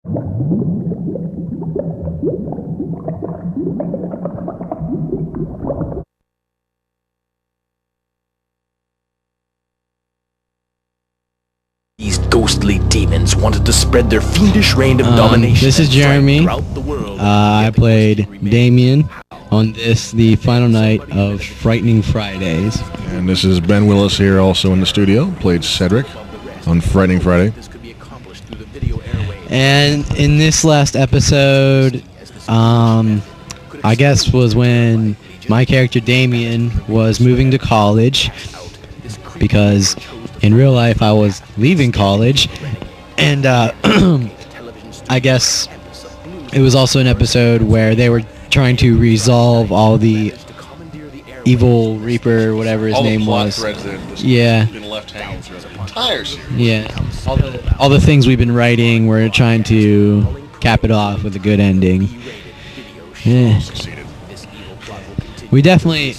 These ghostly demons wanted to spread their fiendish reign of domination. This is Jeremy. Throughout the world. I played Damien on the final night of Frightening Fridays. And this is Ben Willis here, also in the studio. Played Cedric on Frightening Friday. And in this last episode, I guess was when my character Damien was moving to college, because in real life I was leaving college, and I guess it was also an episode where they were trying to resolve all the evil Reaper, whatever his name was. Yeah. Been left hanging through the entire series. Yeah. All the things we've been writing, we're trying to cap it off with a good ending. Yeah. We definitely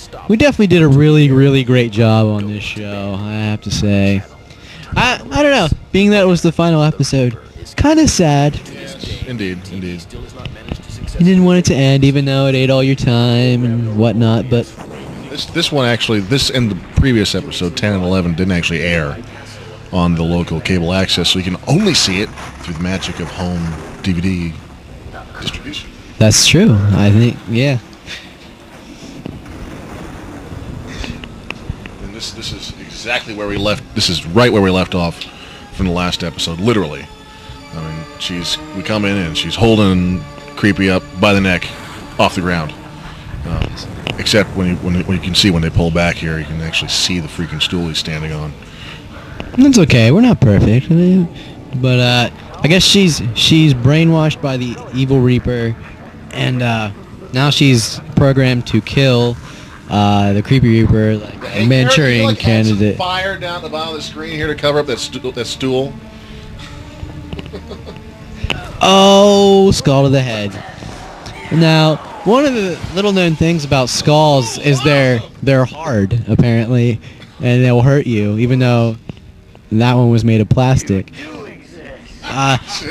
did a really great job on this show, I have to say. I don't know, being that it was the final episode, kind of sad. Indeed. You didn't want it to end, even though it ate all your time and whatnot, but This one actually, this and the previous episode, 10 and 11, didn't actually air on the local cable access, so you can only see it through the magic of home DVD distribution. that's true. I think, yeah. And this is exactly where we left. This is right where we left off from the last episode, literally. I mean, we come in and she's holding Creepy up by the neck off the ground. Except when you can see when they pull back here, you can actually see the freaking stool he's standing on. That's okay. We're not perfect, but I guess she's brainwashed by the evil Reaper, and now she's programmed to kill the creepy Reaper, like a Manchurian candidate. Fire down the bottom of the screen here to cover up that stool. Oh, skull to the head. Now, one of the little-known things about skulls is they're hard, apparently, and they'll hurt you, even though that one was made of plastic.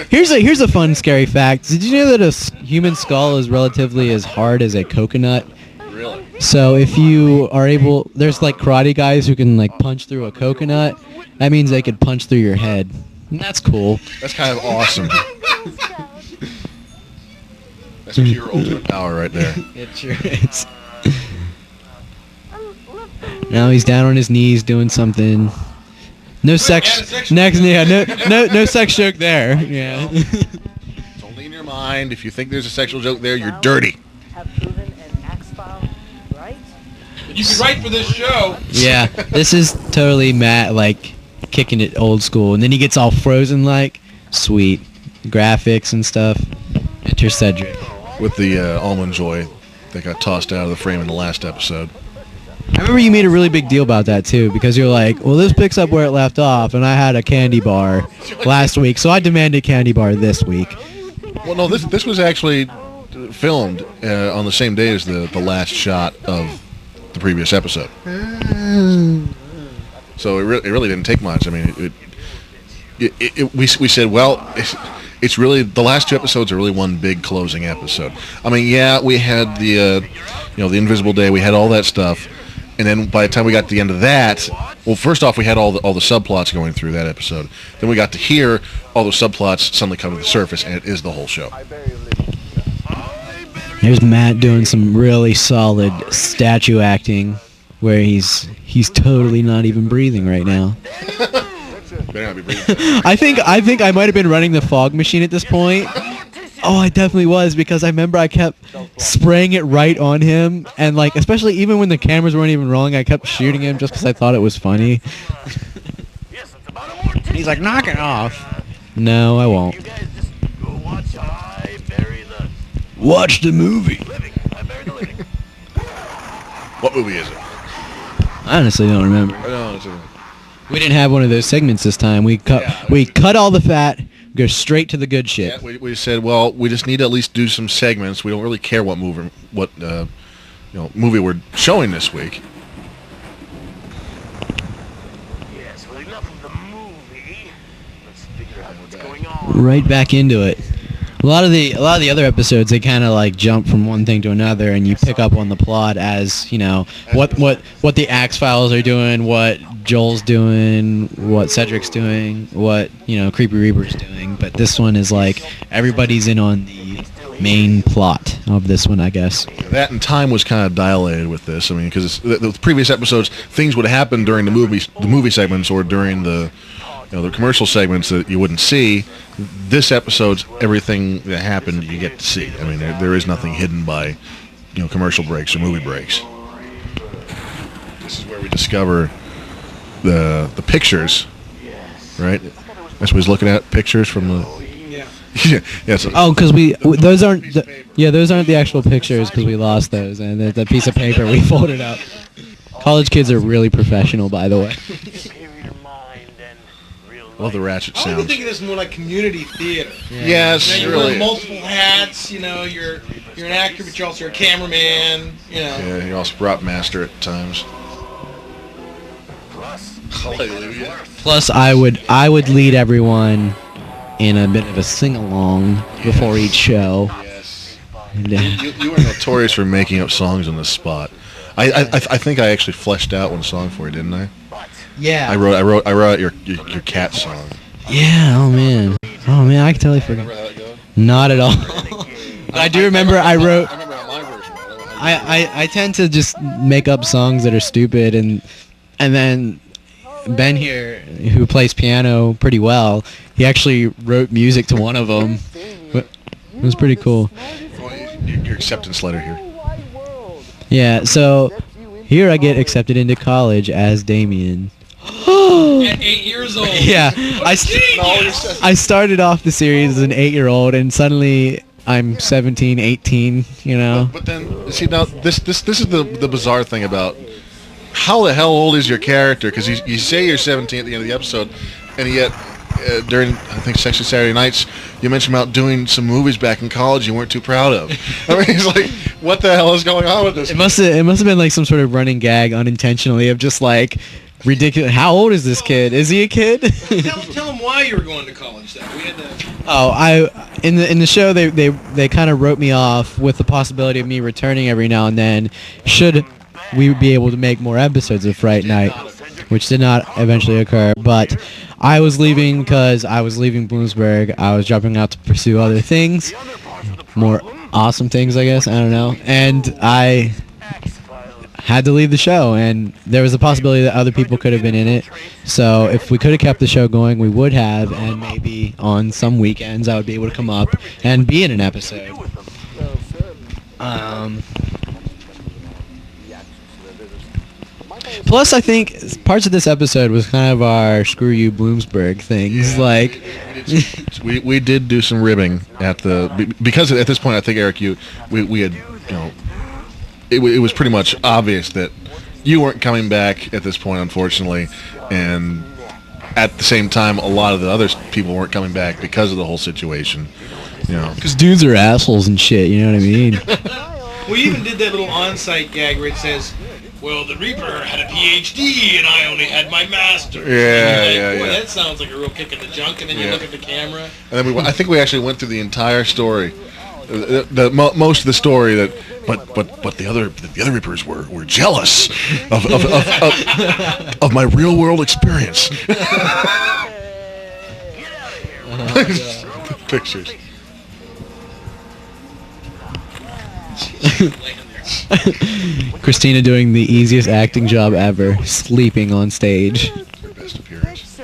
Here's a fun, scary fact. Did you know that a human skull is relatively as hard as a coconut? Really? So if you are able, there's like karate guys who can like punch through a coconut. That means they could punch through your head. And that's cool. That's kind of awesome. That's pure ultimate power right there. It sure is. Now he's down on his knees doing something. No sex. Next, yeah, no sex joke there. Yeah. It's only in your mind. If you think there's a sexual joke there, you're dirty. You can write for this show. Yeah, this is totally Matt, like kicking it old school, and then he gets all frozen like. Sweet graphics and stuff. Enter Cedric. With the almond joy that got tossed out of the frame in the last episode. I remember you made a really big deal about that too, because you're like, well, this picks up where it left off, and I had a candy bar last week, so I demanded candy bar this week. Well, no, this was actually filmed on the same day as the last shot of the previous episode. So it really didn't take much. I mean, we said, well, it's really, the last two episodes are really one big closing episode. I mean, yeah, we had the the Invisible Day, we had all that stuff, and then by the time we got to the end of that, well, first off, we had all the subplots going through that episode. Then we got to hear all those subplots suddenly come to the surface, and it is the whole show. There's Matt doing some really solid statue acting, where he's totally not even breathing right now. Better not be breathing. I think I might have been running the fog machine at this point. Oh, I definitely was, because I remember I kept spraying it right on him, and like, especially even when the cameras weren't even rolling, I kept shooting him just because I thought it was funny. He's like, knock it off. No, I won't. Watch the movie. What movie is it? I honestly don't remember. We didn't have one of those segments this time. We cut all the fat, go straight to the good shit. Yeah, we said, well, we just need to at least do some segments. We don't really care what movie we're showing this week. Yes, well, enough of the movie. Let's figure out what's going on. Right back into it. A lot of the other episodes, they kind of like jump from one thing to another, and you pick up on the plot as what the Axe Files are doing, what Joel's doing, what Cedric's doing, what Creepy Reaper's doing. But this one is like everybody's in on the main plot of this one, I guess. That and time was kind of dilated with this. I mean, because the previous episodes, things would happen during the movie segments or during the the commercial segments that you wouldn't see. This episode's everything that happened you get to see. I mean, there is nothing hidden by commercial breaks or movie breaks. This is where we discover the pictures, right? That's what he's looking at, pictures from the. Yeah. So because those aren't the actual pictures because we lost those, and the piece of paper we folded up. College kids are really professional, by the way. Love the ratchet I sounds. like to think of this more like community theater. Yes, You really. wear multiple hats. You're an actor, but you're also a cameraman. Yeah, you're also prop master at times. Hallelujah. Plus, I would lead everyone in a bit of a sing-along before each show. Yes. And, You were notorious for making up songs on the spot. I think I actually fleshed out one song for you, didn't I? yeah. I wrote out your cat song. Yeah. Oh man, I can totally forget. Remember how that goes? Not at all. But I do remember I wrote. I remember how my version was. I tend to just make up songs that are stupid, and then Ben here, who plays piano pretty well, he actually wrote music to one of them. It was pretty cool. Your acceptance letter here. Yeah, so here I get accepted into college as Damien. At 8 years old. Yeah, I started off the series as an 8-year-old, and suddenly I'm 17, 18, But then, see, now this is the bizarre thing about how the hell old is your character? Because you say you're 17 at the end of the episode, and yet during, I think, Sexy Saturday Nights, you mentioned about doing some movies back in college you weren't too proud of. I mean, it's like, what the hell is going on with this? It must have been like some sort of running gag unintentionally of just like ridiculous. How old is this kid? Is he a kid? Tell him why you were going to college, though. We had to... In the show they kind of wrote me off with the possibility of me returning every now and then should we would be able to make more episodes of Fright Night, which did not eventually occur. But I was leaving because I was leaving Bloomsburg. I was dropping out to pursue other things, more awesome things, I guess. I don't know. And I had to leave the show, and there was a possibility that other people could have been in it. So if we could have kept the show going, we would have, and maybe on some weekends I would be able to come up and be in an episode. Plus, I think parts of this episode was kind of our "screw you, Bloomsburg" things. Yeah, like, we did do some ribbing at because at this point I think Eric, we had it was pretty much obvious that you weren't coming back at this point, unfortunately, and at the same time a lot of the other people weren't coming back because of the whole situation. because dudes are assholes and shit. You know what I mean? We even did that little on-site gag where it says, well, the Reaper had a PhD and I only had my master's. Yeah. Boy, that sounds like a real kick in the junk. And then you look at the camera. And then I think we actually went through the entire story, most of the story but the other Reapers were jealous of my real world experience. Pictures. Christina doing the easiest acting job ever, sleeping on stage. Her best appearance.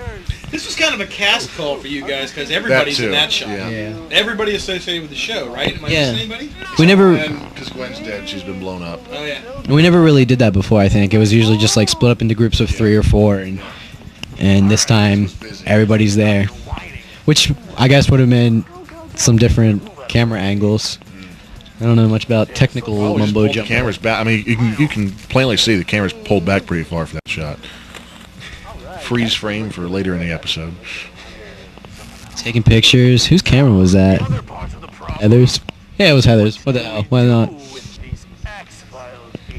This was kind of a cast call for you guys because everybody's That too, in that shot. yeah. Everybody associated with the show, right? Am I Yeah. missing anybody? We never Because Gwen's dead, she's been blown up. Oh, yeah. really did that before. I think it was usually just like split up into groups of 3 or 4, and this time everybody's there, which I guess would have been some different camera angles. I don't know much about technical Oh, we just mumbo pulled the jumbo. camera's back. I mean, you can plainly see the camera's pulled back pretty far for that shot. Freeze frame for later in the episode. Taking pictures. Whose camera was that? Heather's? Yeah, it was Heather's. What the hell? Why not?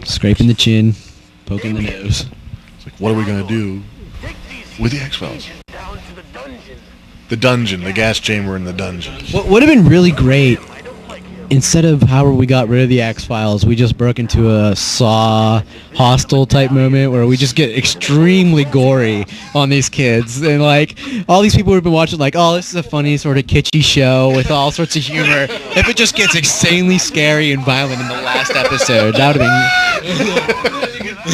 Scraping the chin, poking the nose. It's like, what are we gonna do with the X-Files? the dungeon, the gas chamber in the dungeon. What would have been really great, instead of how we got rid of the X-Files, we just broke into a Saw Hostel type moment where we just get extremely gory on these kids. And, like, all these people who've been watching, like, oh, this is a funny sort of kitschy show with all sorts of humor. If it just gets insanely scary and violent in the last episode, that would have been...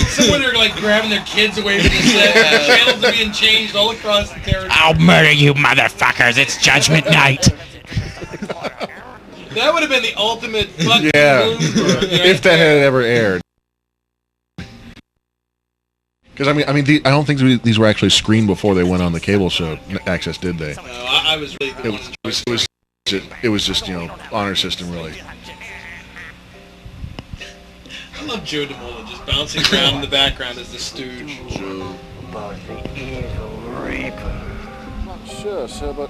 Someone are like grabbing their kids away from the set. Channels are being changed all across the territory. I'll murder you motherfuckers. It's Judgment Night. That would have been the ultimate fuck Yeah, Bloomsburg, right if that there. had ever aired. Because I don't think these were actually screened before they went on the cable show access, did they? No, I was really the one It was just honor system really. I love Joe DeMola just bouncing around in the background as the stooge. Not sure, sir, but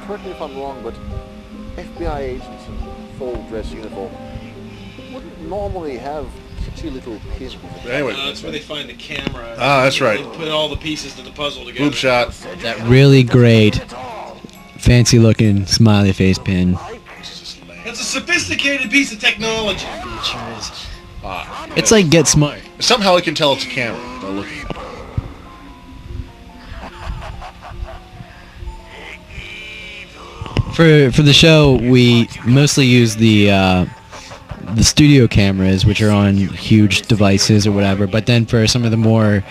correct me if I'm wrong, but FBI agents in full dress uniform wouldn't normally have kitschy little pins. Anyway, That's where they find the camera. Ah, that's right. They put all the pieces to the puzzle together. boob shot. That really great, fancy-looking smiley face pin. That's a sophisticated piece of technology. It's like Get Smart. Somehow I can tell it's a camera by looking at it. For the show, we mostly use the studio cameras, which are on huge devices or whatever. But then for some of the more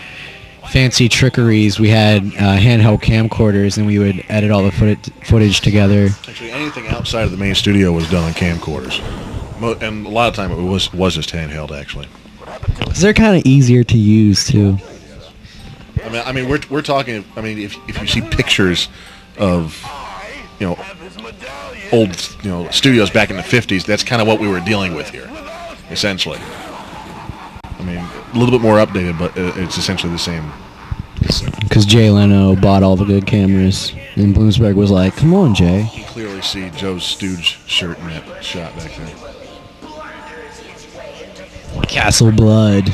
fancy trickeries, we had handheld camcorders, and we would edit all the footage together. Actually, anything outside of the main studio was done on camcorders, and a lot of time it was just handheld actually. 'Cause they're kind of easier to use too. I mean, we're talking. I mean, if you see pictures of old studios back in the 50s, that's kind of what we were dealing with here, essentially. I mean, a little bit more updated, but it's essentially the same. Because Jay Leno bought all the good cameras, and Bloomsburg was like, "Come on, Jay." You can clearly see Joe's stooge shirt in that shot back there. Castle Blood.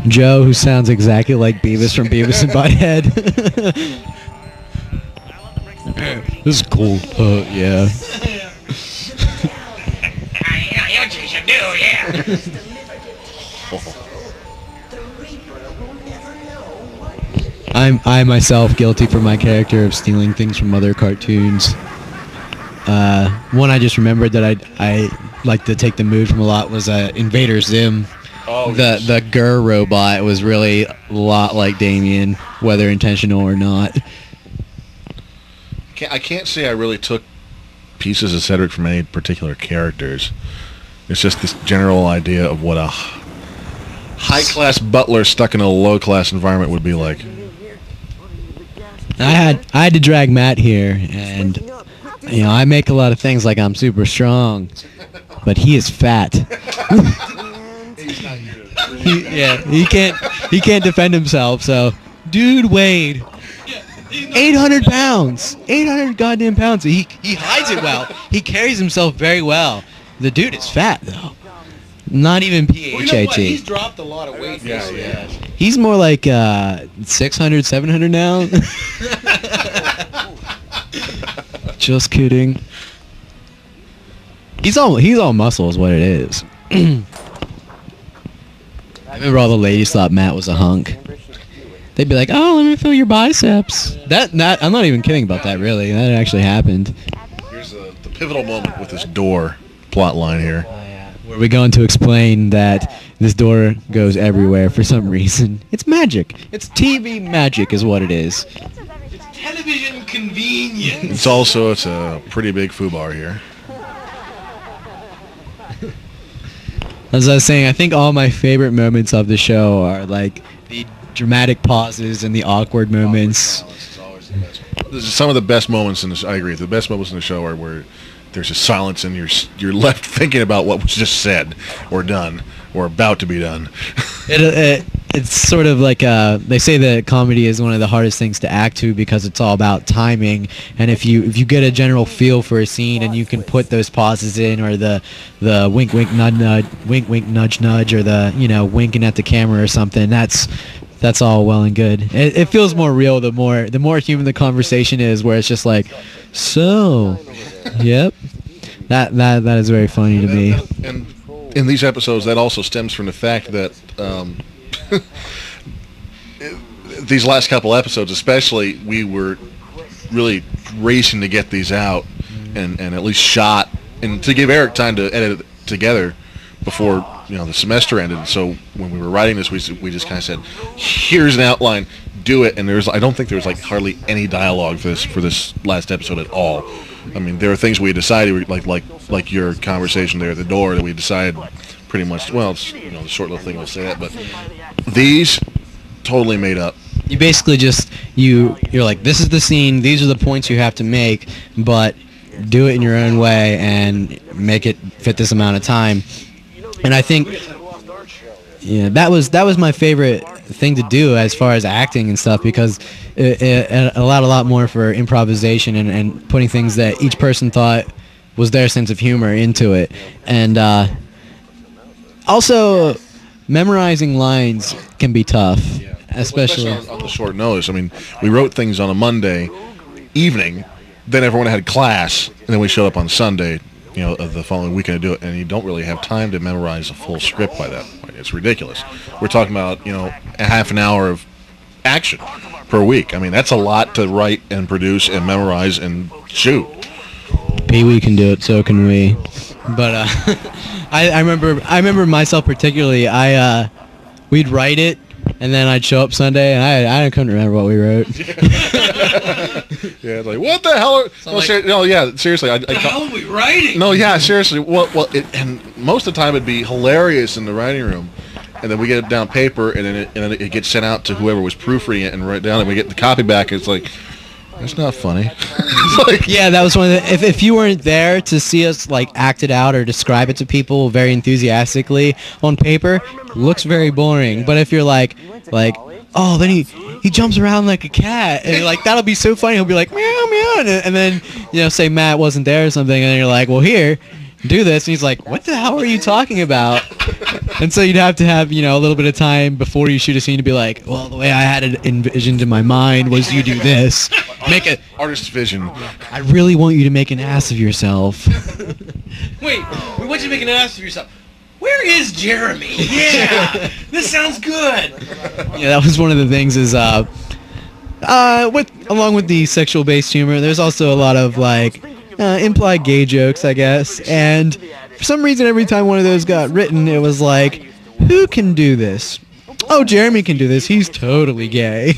Joe, who sounds exactly like Beavis from Beavis and Butthead. This is cool. Yeah. I myself guilty for my character of stealing things from other cartoons. One I just remembered that I like to take the mood from a lot was Invader Zim. Oh, The Gur robot was really a lot like Damien, whether intentional or not. I can't say I really took pieces of Cedric from any particular characters. It's just this general idea of what a high-class butler stuck in a low-class environment would be like. I had to drag Matt here, and I make a lot of things like I'm super strong, but he is fat. He can't defend himself. So, dude weighed 800 pounds, 800 goddamn pounds. He hides it well. He carries himself very well. The dude is fat though. Not even Well, you know what? PHAT. He's dropped a lot of weight. Yeah, recently. yeah. He's more like 600, 700 now. Just kidding. He's all muscle is what it is. I remember all the ladies thought Matt was a hunk. They'd be like, "Oh, let me feel your biceps." That I'm not even kidding about that. Really, that actually happened. Here's the pivotal moment with this door plot line here. Where we're going to explain that this door goes everywhere for some reason. It's magic. It's TV magic is what it is. It's television convenience. It's a pretty big foobar here. As I was saying, I think all my favorite moments of the show are like the dramatic pauses and the awkward moments. This is some of the best moments in this. I agree. The best moments in the show are where there's a silence and you're left thinking about what was just said or done or about to be done. It's sort of like they say that comedy is one of the hardest things to act to because it's all about timing. And if you get a general feel for a scene and you can put those pauses in, or the wink wink nudge nudge, or the winking at the camera or something, that's that's all well and good. It feels more real the more human the conversation is, where it's just like, so, yep. That is very funny to me. And in these episodes, that also stems from the fact that these last couple episodes, especially, we were really racing to get these out and at least shot, and to give Eric time to edit it together before the semester ended. So when we were writing this, we just kind of said, here's an outline, do it. And I don't think there was like hardly any dialogue for this last episode at all. I mean, there are things we decided, like your conversation there at the door, that we decided pretty much. Well, it's the short little thing we'll say that, but these totally made up. You basically just you're like, this is the scene, these are the points you have to make, but do it in your own way and make it fit this amount of time. And I think, that was my favorite thing to do as far as acting and stuff, because it allowed a lot more for improvisation and putting things that each person thought was their sense of humor into it. And also, memorizing lines can be tough, especially on the short notice. I mean, we wrote things on a Monday evening, then everyone had class, and then we showed up on Sunday, of the following weekend to do it, and you don't really have time to memorize a full script by that point. It's ridiculous. We're talking about, a half an hour of action per week. I mean, that's a lot to write and produce and memorize and shoot. Pee-wee can do it, so can we. But I remember myself particularly. We'd write it, and then I'd show up Sunday, and I couldn't remember what we wrote. Yeah, like, what the hell? Seriously. What the hell are we writing? No, yeah, seriously. Well, and most of the time it'd be hilarious in the writing room, and then we get it down paper, and then it gets sent out to whoever was proofreading it and write down, and we get the copy back, and it's like, that's not funny. Yeah, that was one of the. If you weren't there to see us like act it out or describe it to people very enthusiastically on paper, looks very boring. But if you're like, oh, then he jumps around like a cat, and you're like, that'll be so funny. He'll be like, meow meow, and then say Matt wasn't there or something, and you're like, well, here, do this, and he's like, what the hell are you talking about? And so you'd have to have a little bit of time before you shoot a scene to be like, well, the way I had it envisioned in my mind was you do this, make it artist's vision. I really want you to make an ass of yourself. Wait, we want you to make an ass of yourself. Where is Jeremy? Yeah, this sounds good. Yeah, that was one of the things is, along with the sexual-based humor, there's also a lot of, implied gay jokes, I guess. And for some reason, every time one of those got written, it was like, who can do this? Oh, Jeremy can do this. He's totally gay.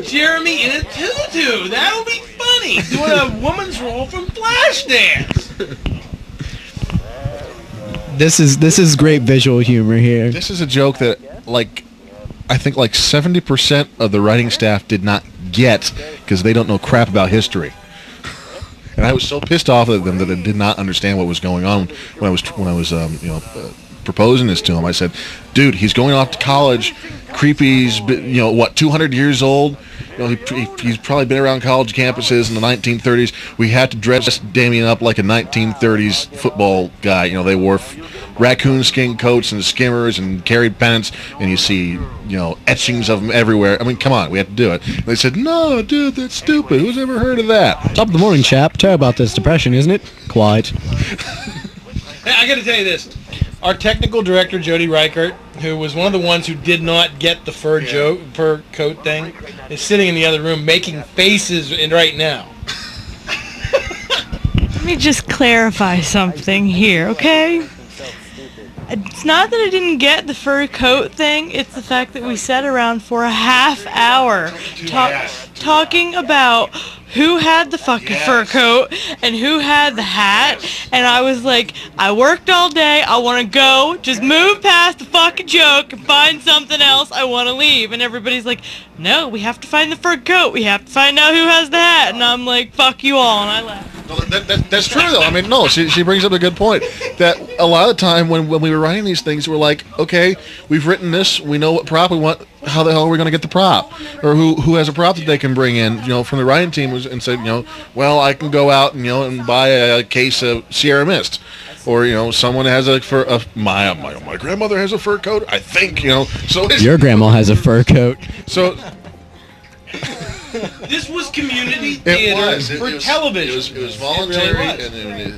Jeremy in a tutu. That'll be funny. Doing a woman's role from Flashdance. This is great visual humor here. This is a joke that, I think 70% of the writing staff did not get because they don't know crap about history. And I was so pissed off at them that I did not understand what was going on when I was proposing this to him. I said, dude, he's going off to college. Creepy's 200 years old. He's probably been around college campuses in the 1930s. We had to dress Damien up like a 1930s football guy. They wore raccoon skin coats and skimmers and carried pennants, and you see, etchings of them everywhere. I mean, come on, we have to do it. And they said, no, dude, that's stupid. Who's ever heard of that? Top of the morning, chap. Tell about this depression, isn't it? Quite. Hey, I got to tell you this. Our technical director, Jody Reichert, who was one of the ones who did not get the fur coat thing, is sitting in the other room making faces right now. Let me just clarify something here, okay? It's not that I didn't get the fur coat thing, it's the fact that we sat around for a half hour talking about who had the fucking fur coat and who had the hat, and I was like, I worked all day, I want to go, just move past the fucking joke and find something else, I want to leave. And everybody's like, no, we have to find the fur coat, we have to find out who has the hat, and I'm like, fuck you all, and I left. No, that's true, though. I mean, no, she brings up a good point. That a lot of the time when we were writing these things, we're like, okay, we've written this, we know what prop we want, how the hell are we going to get the prop? Or who has a prop that they can bring in, from the writing team, and said, well, I can go out and, and buy a case of Sierra Mist. or someone has my grandmother has a fur coat. I think so. Your grandma has a fur coat. So This was community theater for television. It was voluntary,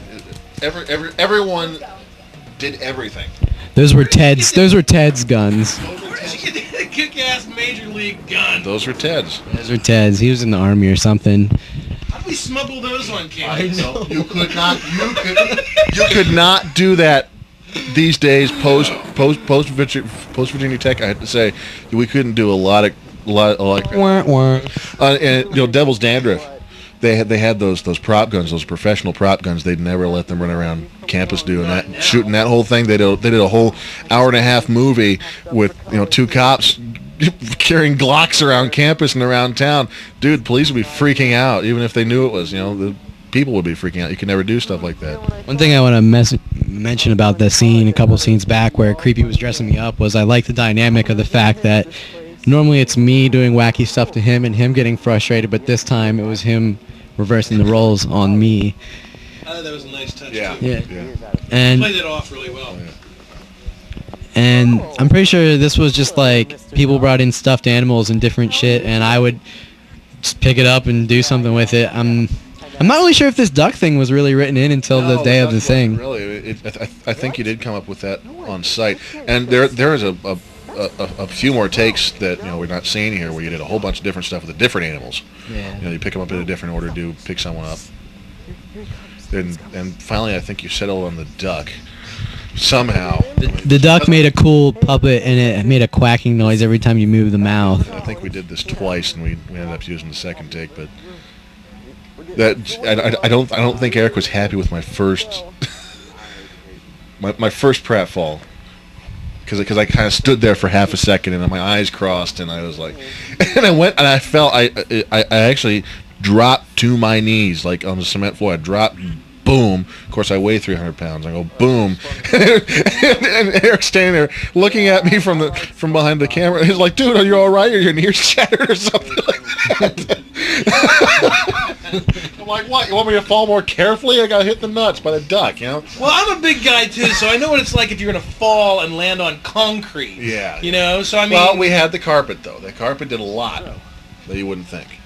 and everyone did everything. Those were Ted's guns. Where did you get a kick-ass major league gun? Those were Ted's. Those were Ted's. He was in the army or something. How do we smuggle those on campus? You could not. You could not do that these days. Post Virginia Tech, I had to say, we couldn't do a lot of and Devil's Dandruff. They had those prop guns, those professional prop guns. They'd never let them run around campus shooting that whole thing. They did a whole hour-and-a-half movie with 2 cops carrying Glocks around campus and around town. Dude, police would be freaking out, even if they knew it was. The people would be freaking out. You could never do stuff like that. One thing I want to mention about the scene, a couple scenes back, where Creepy was dressing me up, was I like the dynamic of the fact that normally it's me doing wacky stuff to him and him getting frustrated, but this time it was him reversing the roles on me. I thought that was a nice touch. Yeah. And played it off really well. And I'm pretty sure this was just like people brought in stuffed animals and different shit, and I would just pick it up and do something with it. I'm not really sure if this duck thing was really written in until the day of the thing. Really, I think you did come up with that on site, and there is a few more takes that we're not seeing here, where you did a whole bunch of different stuff with the different animals. Yeah. You pick them up in a different order, pick someone up, and finally I think you settled on the duck somehow. The duck made a cool puppet, and it made a quacking noise every time you moved the mouth. I think we did this twice, and we ended up using the second take, but that I don't think Eric was happy with my first my first pratfall. Because I kind of stood there for half a second and my eyes crossed and I was like, and I went and I fell. I actually dropped to my knees like on the cement floor. I dropped, boom. Of course, I weigh 300 pounds. I go boom, and Eric's standing there looking at me from behind the camera. He's like, "Dude, are you all right? Are your ears shattered or something like that?" I'm like, "What? You want me to fall more carefully? I got hit in the nuts by the duck, Well, I'm a big guy too, so I know what it's like if you're gonna fall and land on concrete. Yeah. So I mean. Well, we had the carpet though. The carpet did a lot that you wouldn't think.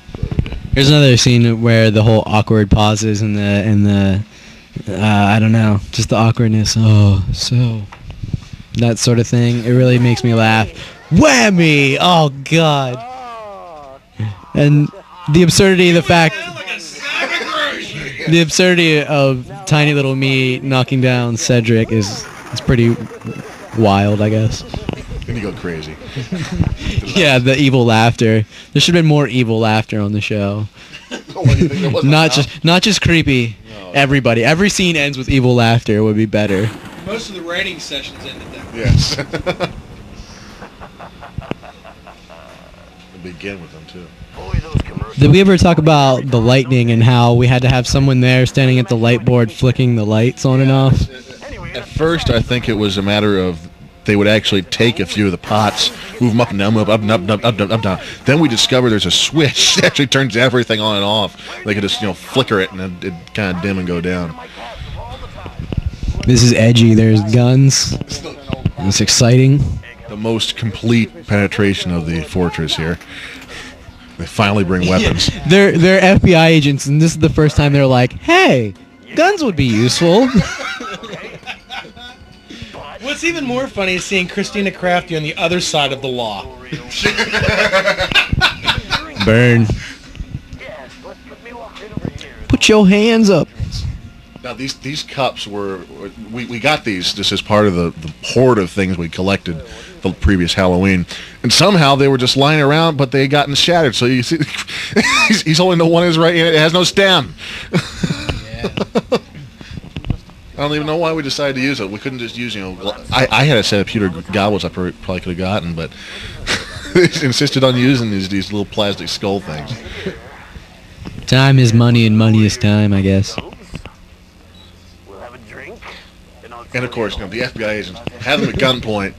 Here's another scene where the whole awkward pauses and the I don't know, just the awkwardness. Oh, so that sort of thing. It really makes me laugh. Whammy! Oh God! And the absurdity of the fact. The absurdity of tiny little me knocking down Cedric is pretty wild, I guess. Then you go crazy. Yeah, the evil laughter. There should have been more evil laughter on the show. Not just creepy. No. Everybody. Every scene ends with evil laughter would be better. Most of the writing sessions ended that way. Yes. We'll begin with them too. Did we ever talk about the lightning and how we had to have someone there standing at the light board flicking the lights on and off? At first, I think it was a matter of they would actually take a few of the pots, move them up and down, move up, up, down. Then we discovered there's a switch that actually turns everything on and off. They could just, flicker it and it'd kind of dim and go down. This is edgy. There's guns. It's exciting. The most complete penetration of the fortress here. They finally bring weapons. Yeah. They're FBI agents, and this is the first time they're like, hey, guns would be useful. What's even more funny is seeing Christina Crafty on the other side of the law. Burn. Put your hands up. Now these cups we got these just as part of the hoard of things we collected the previous Halloween, and somehow they were just lying around, but they had gotten shattered. So you see, he's holding the one in his right hand. It has no stem. Yeah. I don't even know why we decided to use it. We couldn't just use, I had a set of pewter goblets I probably could have gotten, but they insisted on using these little plastic skull things. Time is money, and money is time, I guess. And of course, the FBI agents have him at gunpoint.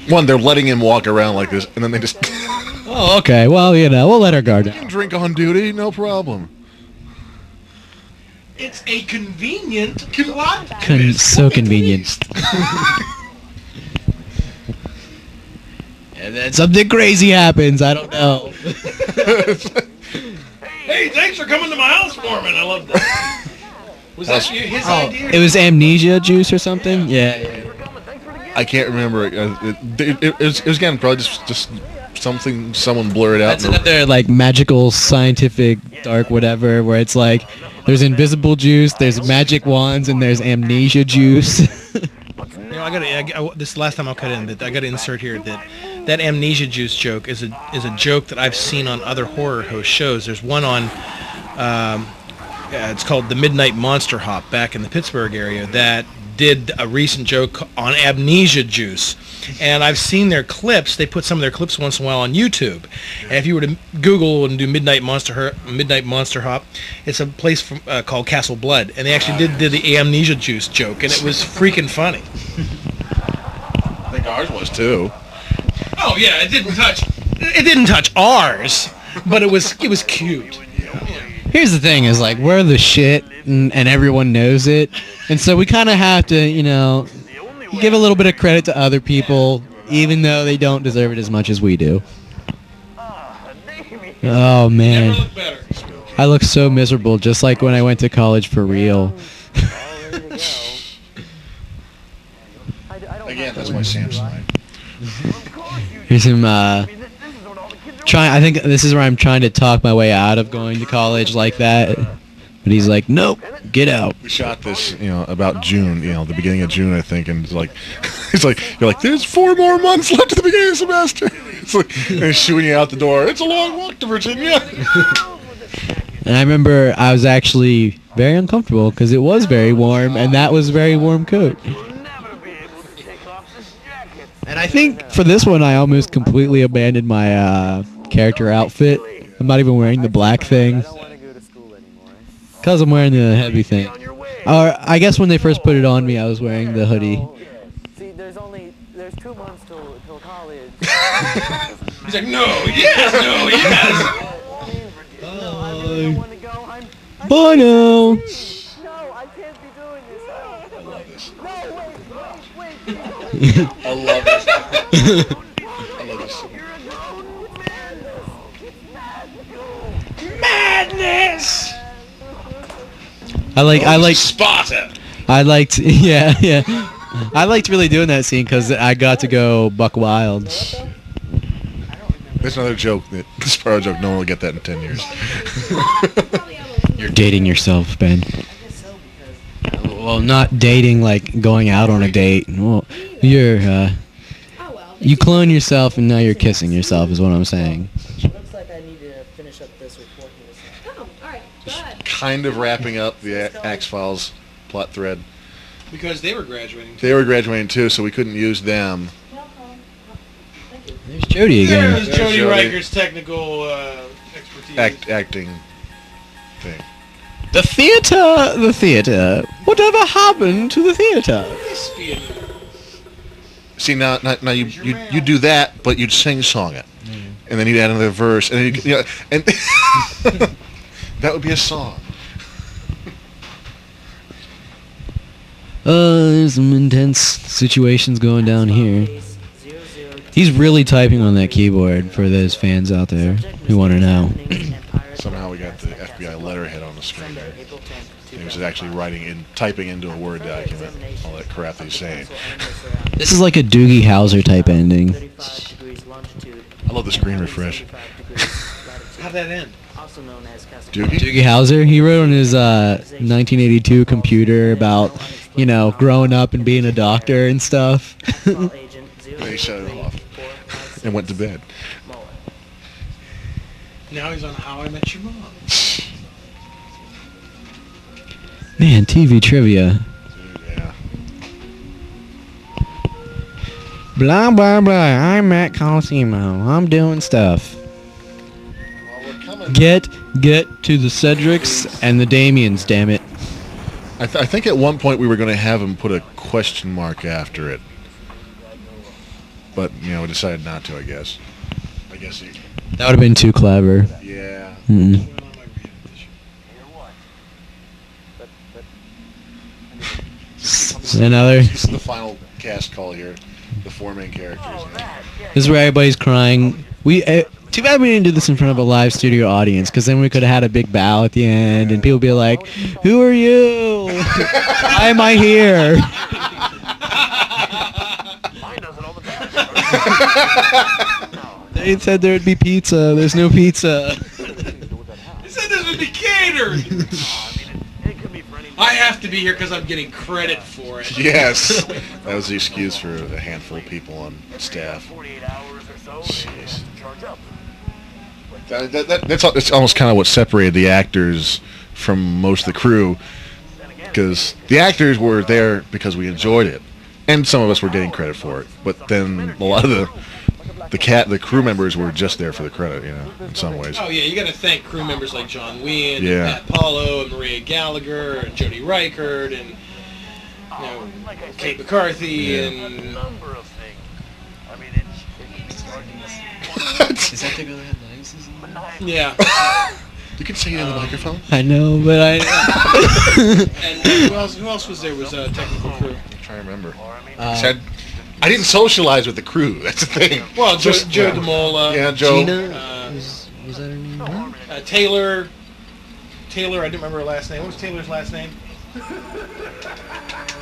One, they're letting him walk around like this, and then they just... Oh, okay. Well, we'll let our guard down. You can drink on duty, no problem. It's a convenient plot. So convenient. And then something crazy happens. I don't know. Hey, thanks for coming to my house, Foreman. I love that. Was that his idea? It was amnesia juice or something? Yeah. I can't remember. It was again probably just something someone blurred out. That's another like magical, scientific, dark whatever, where it's like there's invisible juice, there's magic wands, and there's amnesia juice. This last time I'll cut in that I got to insert here that amnesia juice joke is a joke that I've seen on other horror host shows. There's one on it's called the Midnight Monster Hop back in the Pittsburgh area that did a recent joke on amnesia juice, and I've seen their clips. They put some of their clips once in a while on YouTube, and if you were to Google and do Midnight Monster Hop, it's a place called Castle Blood, and they actually did the amnesia juice joke, and it was freaking funny. I think ours was too. Oh yeah, it didn't touch ours, but it was cute. Here's the thing: is like we're the shit, and everyone knows it, and so we kind of have to, give a little bit of credit to other people, even though they don't deserve it as much as we do. Oh man, Never looked better. I look so miserable, just like when I went to college for real. Again, that's my Samsonite. Here's him I think this is where I'm trying to talk my way out of going to college like that. But he's like, nope, get out. We shot this, about June, the beginning of June, I think, and it's like, you're like, there's 4 more months left to the beginning of the semester. It's like, and he's shooing you out the door. It's a long walk to Virginia. And I remember I was actually very uncomfortable because it was very warm, and that was a very warm coat. And I think for this one, I almost completely abandoned my character outfit. I'm not even wearing the black thing. Because I'm wearing the heavy thing. Or I guess when they first put it on me, I was wearing the hoodie. See, there's 2 months till college. He's like, no, yes. Bye now. No, I can't be doing this. No, wait. I love this. Madness. I like Sparta. I liked yeah. I liked really doing that scene because I got to go buck wild. There's another joke, the Sparrow joke. No one will get that in 10 years. You're dating yourself, Ben. Well, not dating like going out on a date. Well, you clone yourself and now you're kissing yourself is what I'm saying. Looks like I need to finish up this report here. Oh, all right. Go ahead. Kind of wrapping up the X-Files plot thread. Because they were graduating. They were graduating too, so we couldn't use them. There's Jody again. There's Jody Reichert's technical expertise. Acting thing. The theater. Whatever happened to the theater? See, now you do that, but you'd sing-song it. And then you'd add another verse. And, and that would be a song. There's some intense situations going down here. He's really typing on that keyboard for those fans out there who want to know. Somehow we got the FBI letterhead on the screen there. He was actually typing into a Word document all that crap that he's saying. This is like a Doogie Howser type ending. I love the screen refresh. How'd that end? Doogie? Doogie Howser, he wrote on his 1982 computer about, growing up and being a doctor and stuff. And he shut it off and went to bed. Now he's on How I Met Your Mom. Man, TV trivia. Yeah. Blah, blah, blah. I'm Matt Colosimo. I'm doing stuff. Get to the Cedrics and the Damiens, damn it. I think at one point we were going to have him put a question mark after it. But, we decided not to, I guess. That would have been too clever. Yeah. Mm-mm. Another. This is the final cast call here. The 4 main characters. This is where everybody's crying. Too bad we didn't do this in front of a live studio audience, because then we could have had a big bow at the end, and people would be like, "Who are you? Why am I here?" They said there would be pizza. There's no pizza. They said this would be catered. I have to be here because I'm getting credit for it. Yes. That was the excuse for a handful of people on staff. Jeez. That's almost kind of what separated the actors from most of the crew, because the actors were there because we enjoyed it, and some of us were getting credit for it. But then a lot of the crew members were just there for the credit, in some ways. Oh yeah, you got to thank crew members like John Wien, Yeah. and Pat Paulo, and Maria Gallagher, and Jody Reichert, and Kate McCarthy, and Is that the girl that had legs? yeah. You can say it in the microphone. I know, but And who else was there? Was technical crew? I'm trying to remember. I didn't socialize with the crew. That's the thing. Well, Joe DeMola. Yeah, Joe. Gina? Was that her name? Taylor. I didn't remember her last name. What was Taylor's last name?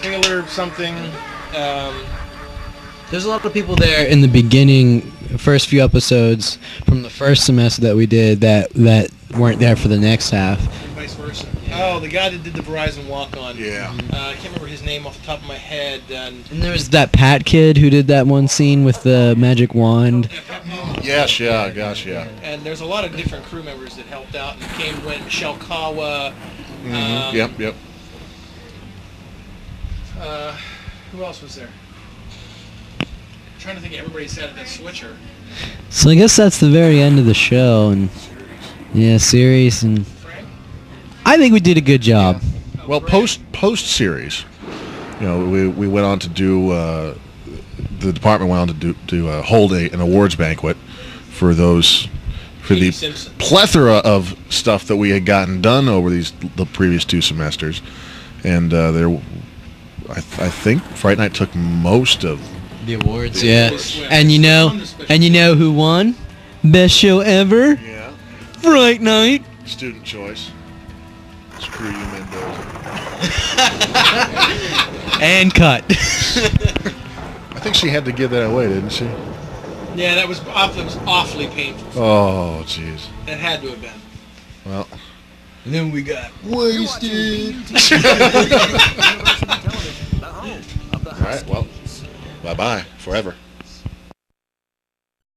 Taylor something. There's a lot of people there in the beginning, first few episodes from the first semester that we did that weren't there for the next half. And vice versa. Oh, the guy that did the Verizon walk-on. Yeah. I can't remember his name off the top of my head. And there was that Pat kid who did that one scene with the magic wand. Yes, yeah, gosh, yeah. And there's a lot of different crew members that helped out and went. Michelle Kawa. Yep. Who else was there? I'm trying to think of everybody sat at that switcher. So I guess that's the very end of the show, and series, and I think we did a good job. Well, post series, we went on to do. The department went on to hold an awards banquet for the Simpson. plethora of stuff that we had gotten done over the previous 2 semesters, and I think Fright Night took most of The awards, yeah. And you know who won? Best show ever? Yeah. Fright Night. Student choice. Screw you, Mendoza. And cut. I think she had to give that away, didn't she? Yeah, that was awfully painful. Oh, jeez. That had to have been. Well. And then we got wasted. All right, well, bye-bye forever.